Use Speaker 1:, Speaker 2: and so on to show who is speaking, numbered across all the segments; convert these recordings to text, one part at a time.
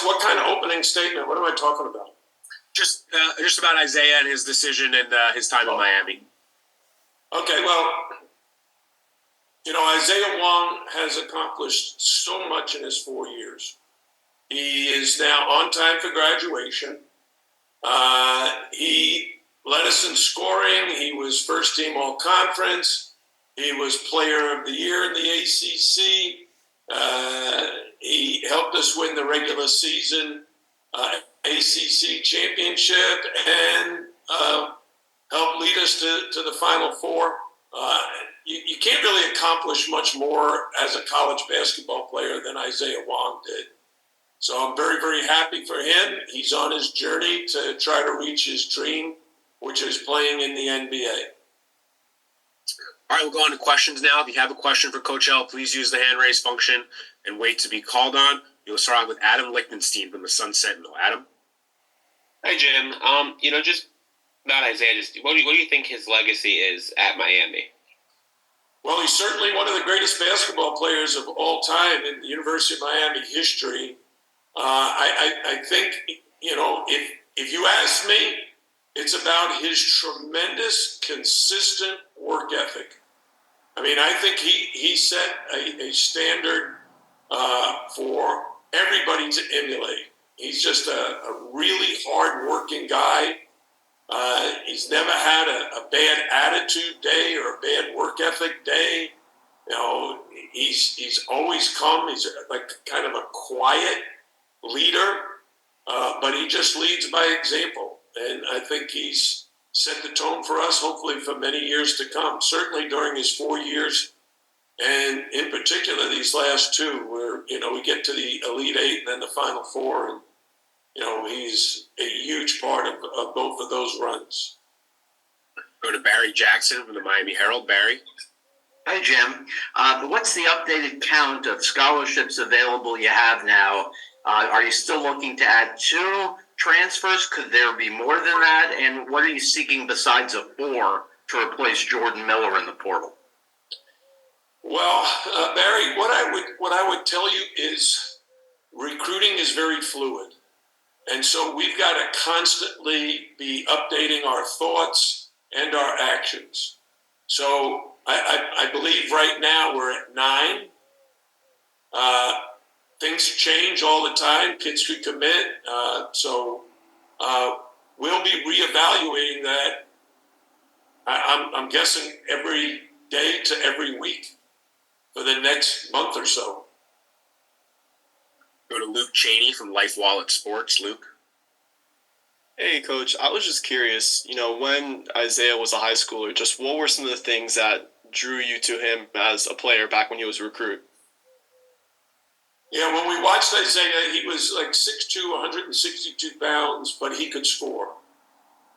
Speaker 1: what kind of opening statement? What am I talking about?
Speaker 2: Just about Isaiah and his decision and his time in Miami.
Speaker 1: Okay, well, Isaiah Wong has accomplished so much in his 4 years. He is now on time for graduation. He led us in scoring. He was first team all-conference. He was player of the year in the ACC. He helped us win the regular season ACC championship and helped lead us to the Final Four. You can't really accomplish much more as a college basketball player than Isaiah Wong did. So I'm very, very happy for him. He's on his journey to try to reach his dream, which is playing in the NBA.
Speaker 2: All right, we'll go on to questions now. If you have a question for Coach L, please use the hand raise function and wait to be called on. You'll start out with Adam Lichtenstein from the Sun Sentinel. Adam?
Speaker 3: Hi, Jim. Just about Isaiah, what do you think his legacy is at Miami?
Speaker 1: Well, he's certainly one of the greatest basketball players of all time in the University of Miami history. I think, if you ask me, it's about his tremendous, consistent work ethic. I mean, I think he set a standard for everybody to emulate. He's just a really hard-working guy. He's never had a bad attitude day or a bad work ethic day. He's always come. He's like kind of a quiet leader, but he just leads by example. And I think he's set the tone for us, hopefully for many years to come, certainly during his 4 years. And in particular, these last two where, we get to the Elite Eight and then the Final Four. And, he's a huge part of both of those runs.
Speaker 2: Go to Barry Jackson from the Miami Herald. Barry?
Speaker 4: Hey, Jim. What's the updated count of scholarships available you have now? Are you still looking to add 2 transfers? Could there be more than that? And what are you seeking besides a 4 to replace Jordan Miller in the portal?
Speaker 1: Well, Barry, what I would tell you is recruiting is very fluid. And so we've got to constantly be updating our thoughts and our actions. So I believe right now we're at 9. Things change all the time. Kids could commit. So we'll be reevaluating that, I'm guessing, every day to every week for the next month or so.
Speaker 2: Go to Luke Cheney from Life Wallet Sports. Luke?
Speaker 5: Hey, Coach. I was just curious, when Isaiah was a high schooler, just what were some of the things that drew you to him as a player back when he was a recruit?
Speaker 1: Yeah, when we watched Isaiah, he was like 6'2", 162 pounds, but he could score.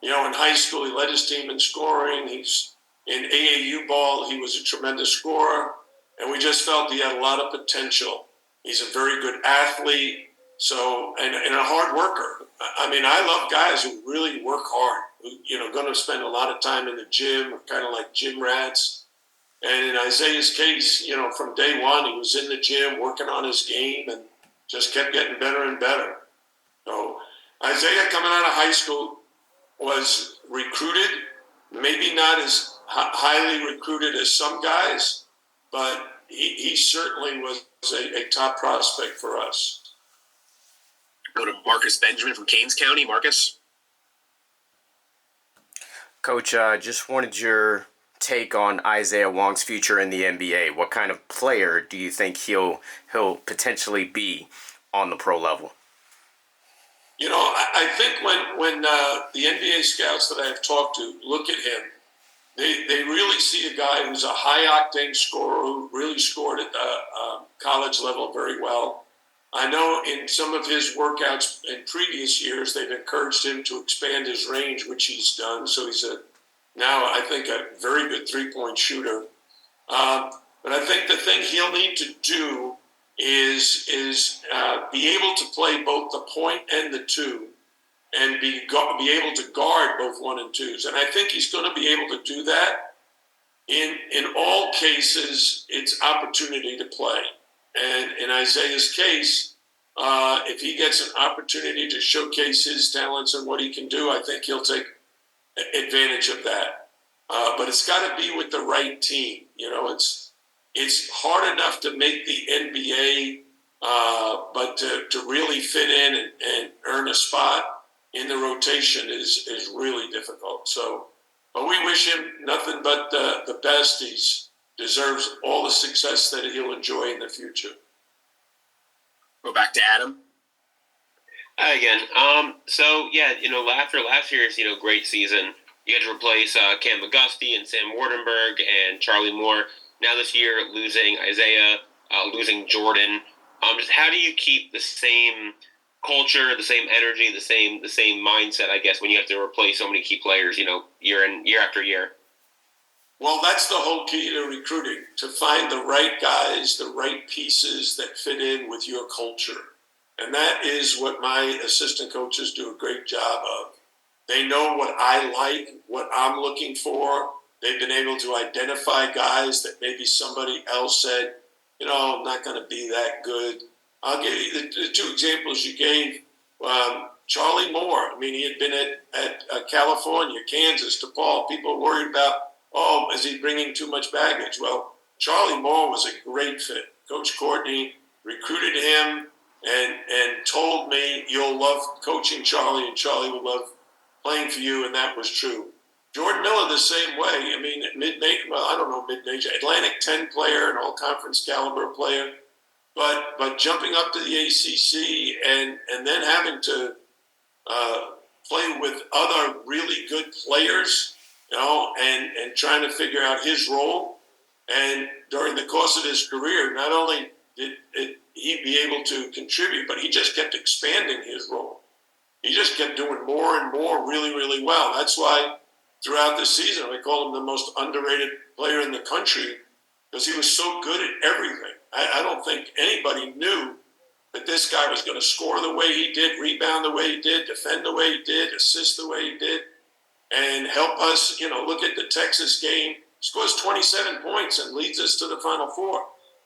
Speaker 1: In high school, he led his team in scoring. He's in AAU ball. He was a tremendous scorer, and we just felt he had a lot of potential. He's a very good athlete, and a hard worker. I mean, I love guys who really work hard, who, going to spend a lot of time in the gym, kind of like gym rats. And in Isaiah's case, from day one, he was in the gym working on his game and just kept getting better and better. So Isaiah, coming out of high school, was recruited, maybe not as highly recruited as some guys, but he certainly was a top prospect for us.
Speaker 2: Go to Marcus Benjamin from Keynes County. Marcus?
Speaker 6: Coach, just wanted your take on Isaiah Wong's future in the NBA. What kind of player do you think he'll potentially be on the pro level?
Speaker 1: I think when the NBA scouts that I've talked to look at him, they really see a guy who's a high-octane scorer who really scored at the college level very well. I know in some of his workouts in previous years, they've encouraged him to expand his range, which he's done. So he's now, I think, a very good three-point shooter. But I think the thing he'll need to do is be able to play both the point and the two, and be able to guard both 1 and 2s. And I think he's going to be able to do that. In all cases, it's opportunity to play. And in Isaiah's case, If he gets an opportunity to showcase his talents and what he can do, I think he'll take advantage of that. But it's got to be with the right team. It's hard enough to make the NBA, but to really fit in and earn a spot in the rotation is really difficult. So, but we wish him nothing but the best. He deserves all the success that he'll enjoy in the future.
Speaker 2: Go back to Adam.
Speaker 3: Hi again. So yeah, after last year's great season, you had to replace Cam McGusty and Sam Wardenberg and Charlie Moore. Now this year, losing Isaiah, losing Jordan. Just how do you keep the same culture, the same energy, the same mindset, I guess, when you have to replace so many key players, year after year?
Speaker 1: Well, that's the whole key to recruiting, to find the right guys, the right pieces that fit in with your culture. And that is what my assistant coaches do a great job of. They know what I like, what I'm looking for. They've been able to identify guys that maybe somebody else said, I'm not going to be that good. I'll give you the two examples you gave. Charlie Moore, he had been at California, Kansas, DePaul. People were worried about, is he bringing too much baggage? Well, Charlie Moore was a great fit. Coach Courtney recruited him and told me, you'll love coaching Charlie, and Charlie will love playing for you, and that was true. Jordan Miller the same way. Mid-major, Atlantic 10 player, an all-conference caliber player, but jumping up to the ACC and then having to play with other really good players, and trying to figure out his role. And during the course of his career, not only did he be able to contribute, but he just kept expanding his role. He just kept doing more and more really, really well. That's why throughout the season, we call him the most underrated player in the country, because he was so good at everything. I don't think anybody knew that this guy was going to score the way he did, rebound the way he did, defend the way he did, assist the way he did, and help us, look at the Texas game. Scores 27 points and leads us to the Final Four.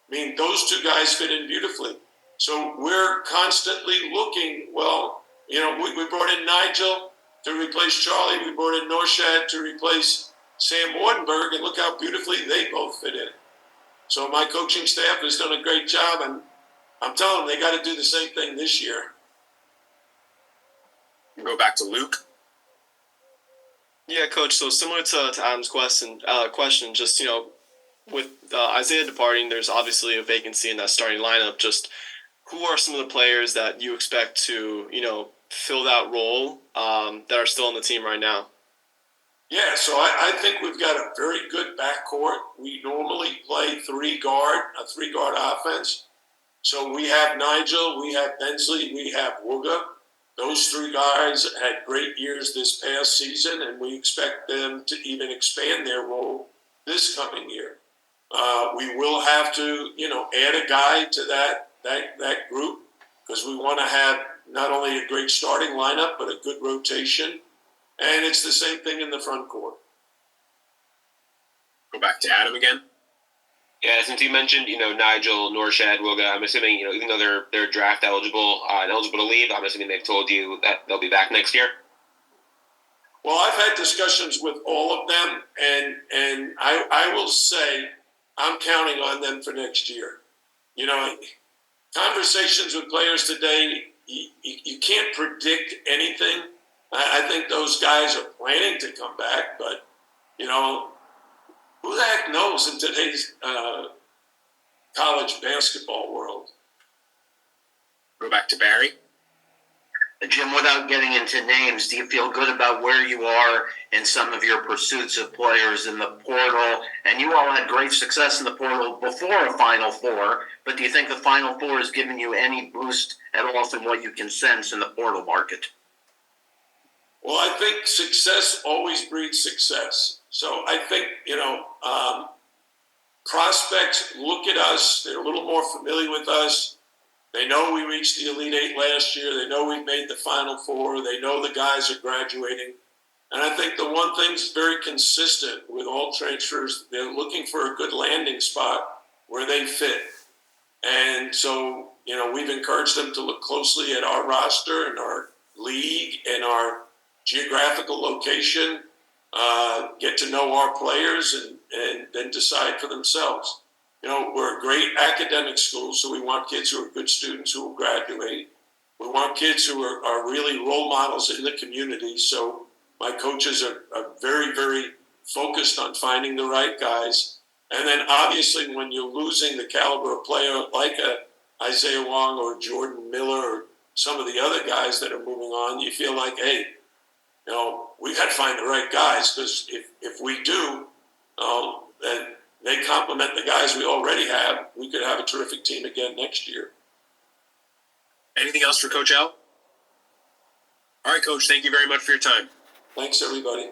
Speaker 1: Those two guys fit in beautifully. So we're constantly looking, we brought in Nigel to replace Charlie. We brought in Norshad to replace Sam Wardenberg, and look how beautifully they both fit in. So my coaching staff has done a great job, and I'm telling them they got to do the same thing this year.
Speaker 2: Go back to Luke.
Speaker 5: Yeah, Coach. So similar to Adam's question, just with Isaiah departing, there's obviously a vacancy in that starting lineup. Just who are some of the players that you expect to fill that role that are still on the team right now?
Speaker 1: Yeah, so I think we've got a very good backcourt. We normally play three-guard offense. So we have Nigel, we have Bensley, we have Wooga. Those three guys had great years this past season, and we expect them to even expand their role this coming year. We will have to, add a guy to that group, because we want to have not only a great starting lineup, but a good rotation. And it's the same thing in the front court.
Speaker 2: Go back to Adam again.
Speaker 3: Yeah, since you mentioned, Nigel, Norshad, Wilga, I'm assuming, even though they're draft eligible and eligible to leave, I'm assuming they've told you that they'll be back next year.
Speaker 1: Well, I've had discussions with all of them, and I will say I'm counting on them for next year. Conversations with players today, you can't predict anything. I think those guys are planning to come back, but, who the heck knows in today's college basketball world?
Speaker 2: Go back to Barry.
Speaker 4: Jim, without getting into names, do you feel good about where you are in some of your pursuits of players in the portal? And you all had great success in the portal before a Final Four, but do you think the Final Four has given you any boost at all from what you can sense in the portal market?
Speaker 1: Well, I think success always breeds success. So I think, prospects look at us. They're a little more familiar with us. They know we reached the Elite Eight last year. They know we've made the Final Four. They know the guys are graduating. And I think the one thing's very consistent with all transfers, they're looking for a good landing spot where they fit. And so, we've encouraged them to look closely at our roster and our league and our geographical location, get to know our players, and then decide for themselves. We're a great academic school, so we want kids who are good students who will graduate. We want kids who are really role models in the community. So my coaches are very, very focused on finding the right guys. And then obviously when you're losing the caliber of player like Isaiah Wong or Jordan Miller or some of the other guys that are moving on, you feel like, hey, we got to find the right guys, because if we do, then they complement the guys we already have. We could have a terrific team again next year.
Speaker 2: Anything else for Coach L? All right, Coach. Thank you very much for your time.
Speaker 1: Thanks, everybody.